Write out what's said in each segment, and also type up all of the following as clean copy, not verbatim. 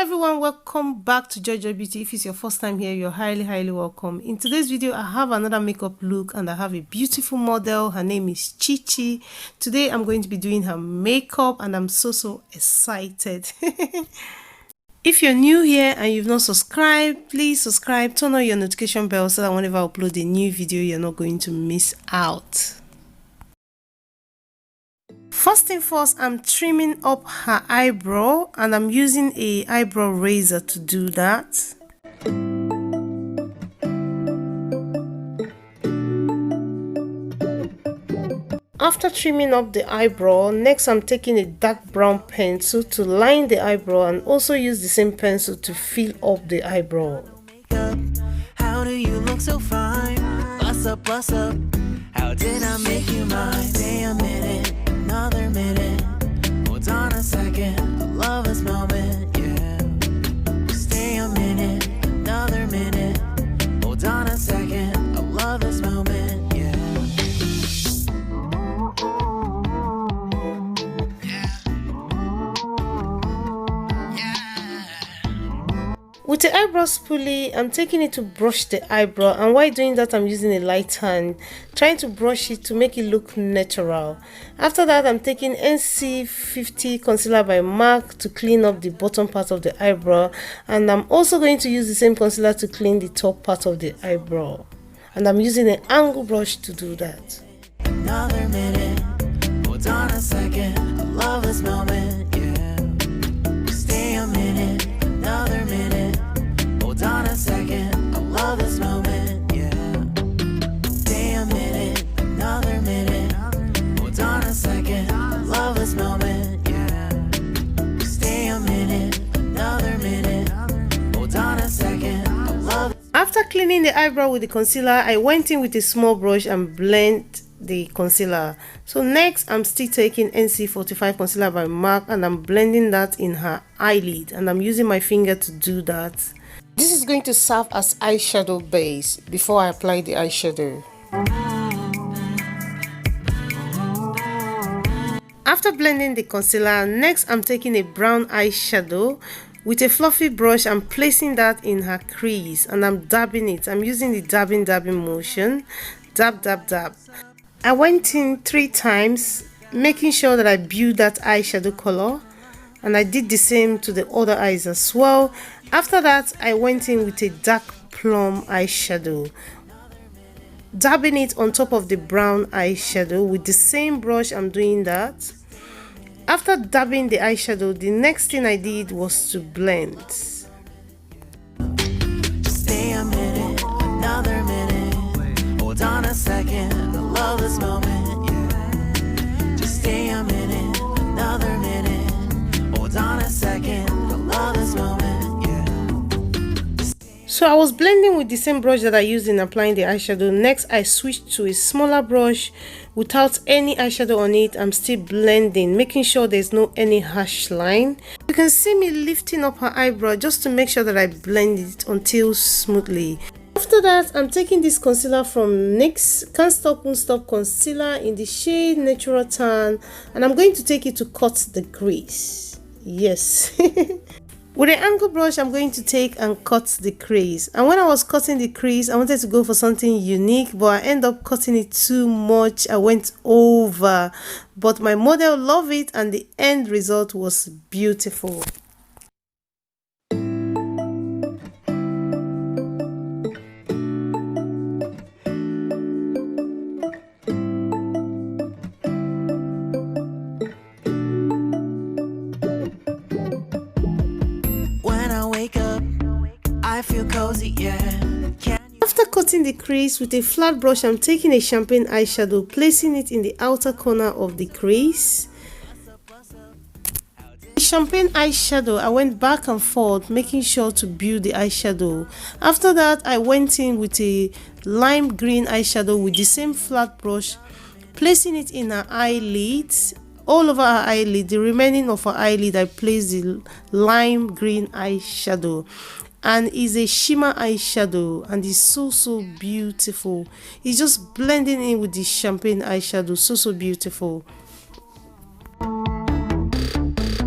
Everyone, welcome back to Joyjoybeauty. If it's your first time here, you're highly welcome. In today's video, I have another makeup look and I have a beautiful model. Her name is Chichi. Today I'm going to be doing her makeup and I'm so excited. If you're new here and you've not subscribed, please subscribe, turn on your notification bell so that whenever I upload a new video, you're not going to miss out. First thing first, I'm trimming up her eyebrow and I'm using a eyebrow razor to do that. After trimming up the eyebrow, next I'm taking a dark brown pencil to line the eyebrow and also use the same pencil to fill up the eyebrow. How do you look so fine? Bust up, how did I make you mine? Stay a minute, another minute. Hold on a second, I love this moment, yeah. Stay a minute, another minute. Hold on a second, I love this moment, yeah. With the eyebrow spoolie, I'm taking it to brush the eyebrow, and while doing that I'm using a light hand, trying to brush it to make it look natural. After that, I'm taking NC50 concealer by MAC to clean up the bottom part of the eyebrow, and I'm also going to use the same concealer to clean the top part of the eyebrow, and I'm using an angle brush to do that. Another minute, hold on a second, I love this moment, yeah. Stay a minute, another minute. Hold on a second, I love this moment, yeah. Stay a minute, another minute. Hold on a second, I love this moment, yeah. Stay a minute, another minute. Hold on a second, I love it. After cleaning the eyebrow with the concealer, I went in with a small brush and blend the concealer. So next, I'm still taking NC45 concealer by MAC and I'm blending that in her eyelid, and I'm using my finger to do that. This is going to serve as eyeshadow base before I apply the eyeshadow. After blending the concealer, next I'm taking a brown eyeshadow with a fluffy brush and placing that in her crease, and I'm dabbing it. I'm using the dabbing motion. Dab. I went in 3 times, making sure that I build that eyeshadow color, and I did the same to the other eyes as well. After that, I went in with a dark plum eyeshadow, dabbing it on top of the brown eyeshadow with the same brush. I'm doing that. After dabbing the eyeshadow, the next thing I did was to blend. Stay a minute, another minute. Hold on a second, I love this moment, yeah. Just stay a minute, another minute. Hold on a second, I love this moment, yeah. So I was blending with the same brush that I used in applying the eyeshadow. Next, I switched to a smaller brush without any eyeshadow on it. I'm still blending, making sure there's no any harsh line. You can see me lifting up her eyebrow just to make sure that I blend it until smoothly. After that, I'm taking this concealer from NYX Can't Stop Won't Stop concealer in the shade Natural Tan, and I'm going to take it to cut the crease. Yes. With an angle brush, I'm going to take and cut the crease. And when I was cutting the crease, I wanted to go for something unique, but I ended up cutting it too much. I went over, but my model loved it and the end result was beautiful. I feel cozy, yeah. After cutting the crease with a flat brush, I'm taking a champagne eyeshadow, placing it in the outer corner of the crease. The champagne eyeshadow, I went back and forth, making sure to build the eyeshadow. After that, I went in with a lime green eyeshadow with the same flat brush, placing it in her eyelids. All over her eyelid, the remaining of her eyelid, I placed the lime green eyeshadow, and is a shimmer eyeshadow, and it's so beautiful. It's just blending in with the champagne eyeshadow, so beautiful.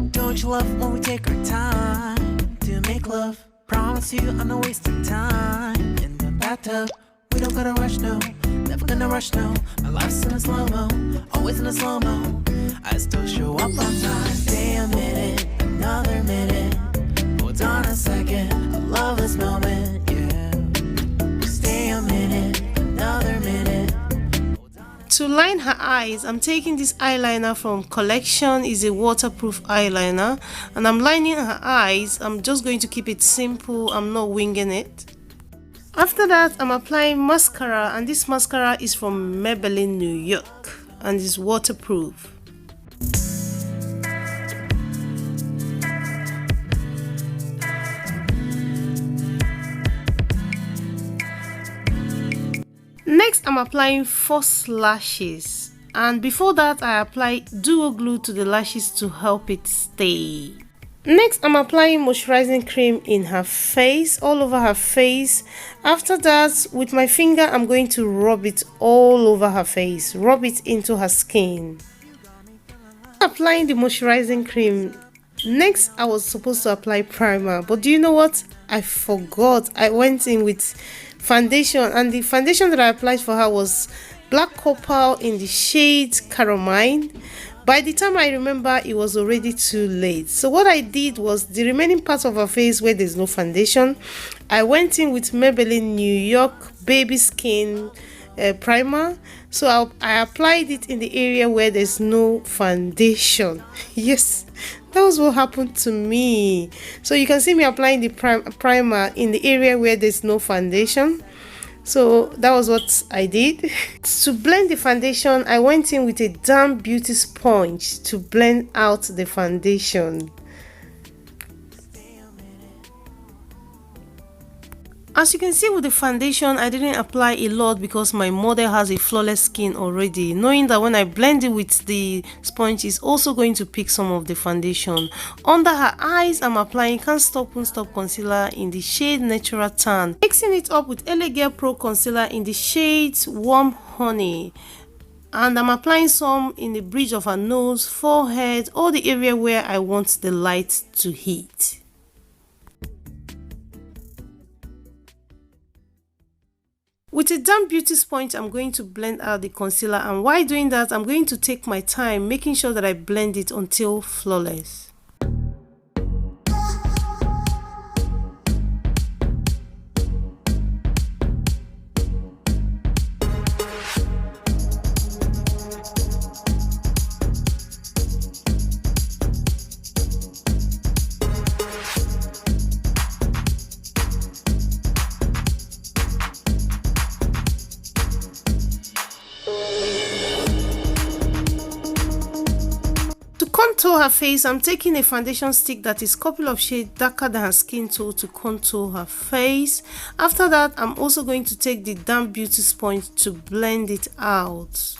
Don't you love when we take our time? love. Promise you I'm not wasting time in the bathtub. We don't gotta rush, no. Never gonna rush, no. My life's in a slow-mo, always in a slow-mo. I still show up on time. Stay a minute, another minute. Hold on a second, I love this moment, yeah. Stay a minute, another minute. To line her eyes, I'm taking this eyeliner from Collection. Is a waterproof eyeliner, and I'm lining her eyes. I'm just going to keep it simple. I'm not winging it. After that, I'm applying mascara, and this mascara is from Maybelline New York and is waterproof. Next, I'm applying false lashes, and before that I apply duo glue to the lashes to help it stay. Next, I'm applying moisturizing cream in her face, all over her face. After that, with my finger, I'm going to rub it all over her face, rub it into her skin. Applying the moisturizing cream. Next, I was supposed to apply primer, but do you know what? I forgot. I went in with foundation, and the foundation that I applied for her was black copal in the shade Carmine. By the time I remember, it was already too late. So what I did was, the remaining part of her face where there's no foundation, I went in with Maybelline New York Baby Skin primer. So I applied it in the area where there's no foundation. Yes, that was what happened to me. So you can see me applying the primer in the area where there's no foundation. So that was what I did. To blend the foundation, I went in with a damp beauty sponge to blend out the foundation. As you can see with the foundation, I didn't apply a lot because my model has a flawless skin already, knowing that when I blend it with the sponge, it's also going to pick some of the foundation. Under her eyes, I'm applying Can't Stop Won't Stop concealer in the shade Natural Tan, mixing it up with Elegant Pro concealer in the shade Warm Honey, and I'm applying some in the bridge of her nose, forehead, or the area where I want the light to hit. With a damp beauty sponge, I'm going to blend out the concealer, and while doing that, I'm going to take my time making sure that I blend it until flawless. Contour her face, I'm taking a foundation stick that is a couple of shades darker than her skin tone to contour her face. After that, I'm also going to take the damp beauty sponge to blend it out.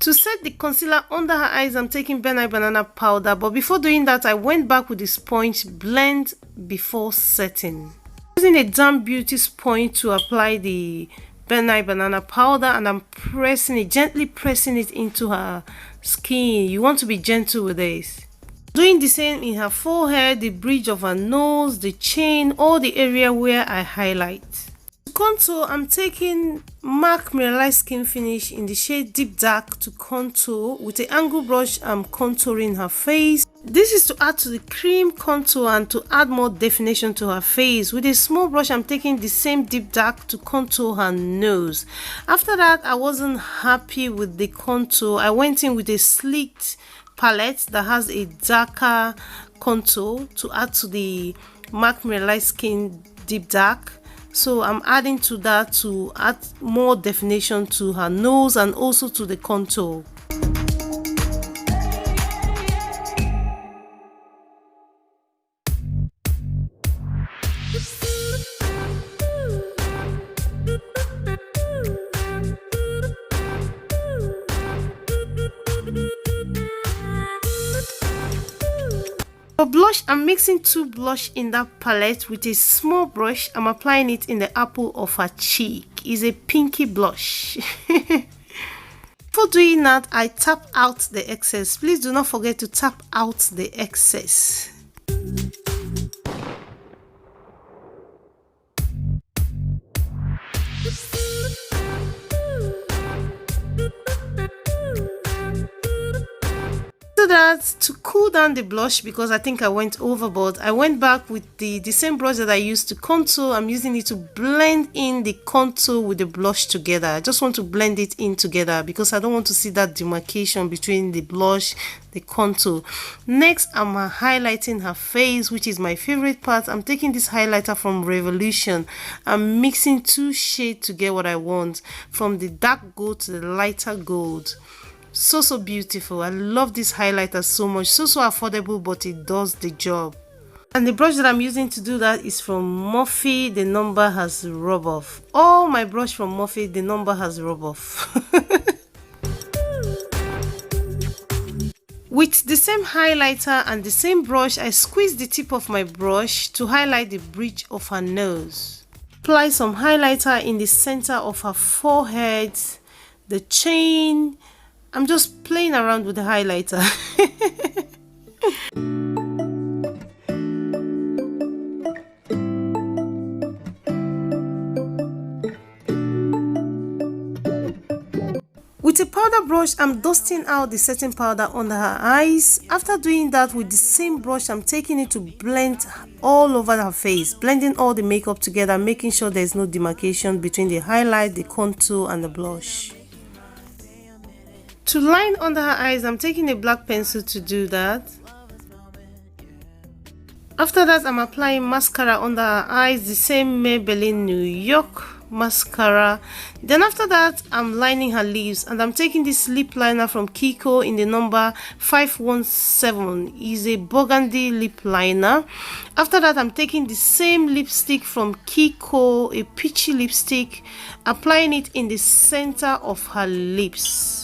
To set the concealer under her eyes, I'm taking Ben Nye Banana powder, but before doing that, I went back with the sponge, blend before setting. Using a damp beauty sponge to apply the Ben Nye Banana powder, and I'm pressing it, gently pressing it into her skin. You want to be gentle with this. Doing the same in her forehead, the bridge of her nose, the chin, or the area where I highlight. Contour, I'm taking MAC Mineralized Skin Finish in the shade Deep Dark to contour. With an angle brush, I'm contouring her face. This is to add to the cream contour and to add more definition to her face. With a small brush, I'm taking the same Deep Dark to contour her nose. After that, I wasn't happy with the contour. I went in with a sleeked palette that has a darker contour to add to the MAC Mineralized Skin Deep Dark. So I'm adding to that to add more definition to her nose and also to the contour. For blush, I'm mixing two blush in that palette with a small brush. I'm applying it in the apple of her cheek. It's a pinky blush. Before doing that, I tap out the excess. Please do not forget to tap out the excess. After that, to cool down the blush, because I think I went overboard, I went back with the same brush that I used to contour. I'm using it to blend in the contour with the blush together. I just want to blend it in together because I don't want to see that demarcation between the blush, the contour. Next, I'm highlighting her face, which is my favorite part. I'm taking this highlighter from Revolution. I'm mixing two shades to get what I want, from the dark gold to the lighter gold. So beautiful. I love this highlighter so much. So affordable, but it does the job. And the brush that I'm using to do that is from Morphe. The number has rub off. Oh, my brush from Morphe, the number has rub off. With the same highlighter and the same brush, I squeeze the tip of my brush to highlight the bridge of her nose. Apply some highlighter in the center of her forehead, the chin. I'm just playing around with the highlighter. With a powder brush, I'm dusting out the setting powder under her eyes. After doing that, with the same brush, I'm taking it to blend all over her face, blending all the makeup together, making sure there's no demarcation between the highlight, the contour, and the blush. To line under her eyes, I'm taking a black pencil to do that. After that, I'm applying mascara under her eyes, the same Maybelline New York mascara. Then after that, I'm lining her lips, and I'm taking this lip liner from Kiko in the number 517. It's a burgundy lip liner. After that, I'm taking the same lipstick from Kiko, a peachy lipstick, applying it in the center of her lips.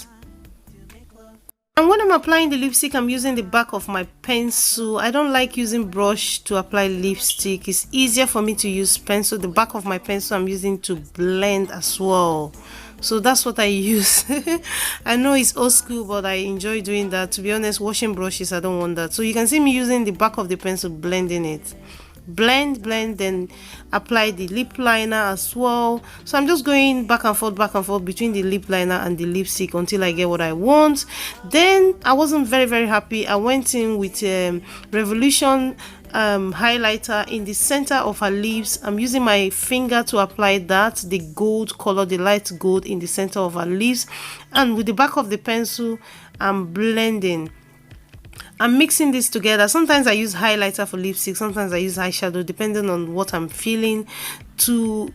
And when I'm applying the lipstick, I'm using the back of my pencil. I don't like using brush to apply lipstick. It's easier for me to use pencil. The back of my pencil I'm using to blend as well. So that's what I use. I know it's old school, but I enjoy doing that. To be honest, washing brushes, I don't want that. So you can see me using the back of the pencil, blending it. Blend, then apply the lip liner as well. So I'm just going back and forth between the lip liner and the lipstick until I get what I want. Then I wasn't very happy. I went in with Revolution highlighter in the center of her lips. I'm using my finger to apply that, the gold color, the light gold in the center of her lips, and with the back of the pencil I'm blending. I'm mixing this together. Sometimes I use highlighter for lipstick, sometimes I use eyeshadow, depending on what I'm feeling. To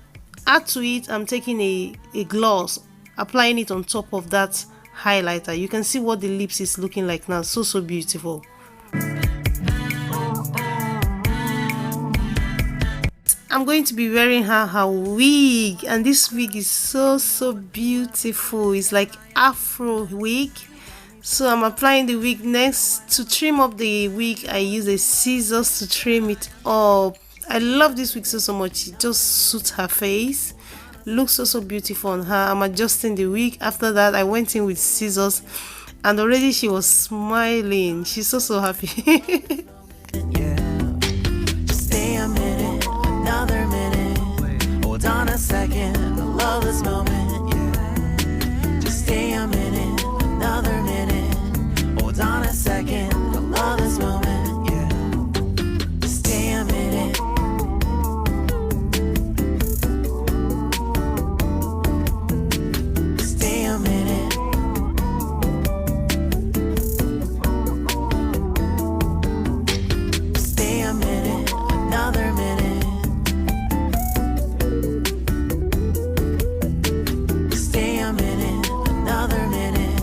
add to it, I'm taking a gloss, applying it on top of that highlighter. You can see what the lips is looking like now. So beautiful. I'm going to be wearing her wig, and this wig is so beautiful. It's like Afro wig. So I'm applying the wig. Next, to trim up the wig, I use a scissors to trim it up. I love this wig so much. It just suits her face. Looks so beautiful on her. I'm adjusting the wig. After that, I went in with scissors, and already she was smiling. She's so happy. Yeah. Just stay a minute, another minute. Hold on a second, I love this moment. Yeah. Just stay a minute, another minute. Hold on a second, I love this moment, yeah. Just stay a minute. Stay a minute. Stay a minute, another minute. Stay a minute, another minute.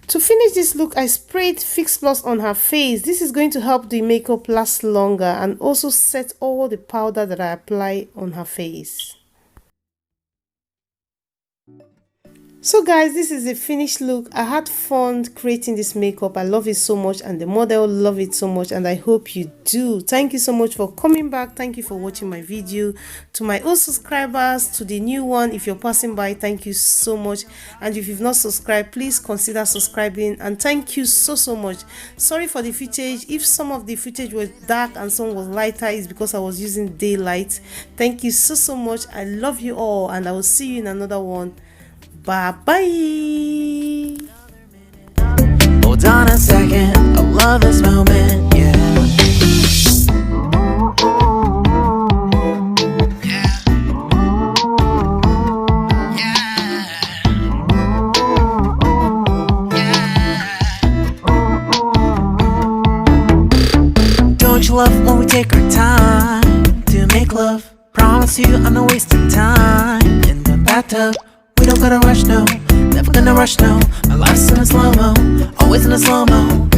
To finish this look, I sprayed Fix Plus on her face. This is going to help the makeup last longer and also set all the powder that I apply on her face. So guys, this is the finished look. I had fun creating this makeup. I love it so much and the model love it so much, and I hope you do. Thank you so much for coming back. Thank you for watching my video. To my old subscribers, to the new one, if you're passing by, thank you so much. And if you've not subscribed, please consider subscribing, and thank you so much. Sorry for the footage. If some of the footage was dark and some was lighter, it's because I was using daylight. Thank you so much. I love you all, and I will see you in another one. Bye bye. Hold on a second, I love this moment, yeah. Don't you love when we take our time to make love? Promise you I'm not wasting time in the bathtub. We don't gotta rush, no, never gonna rush, no. My life's in a slow-mo, always in a slow-mo.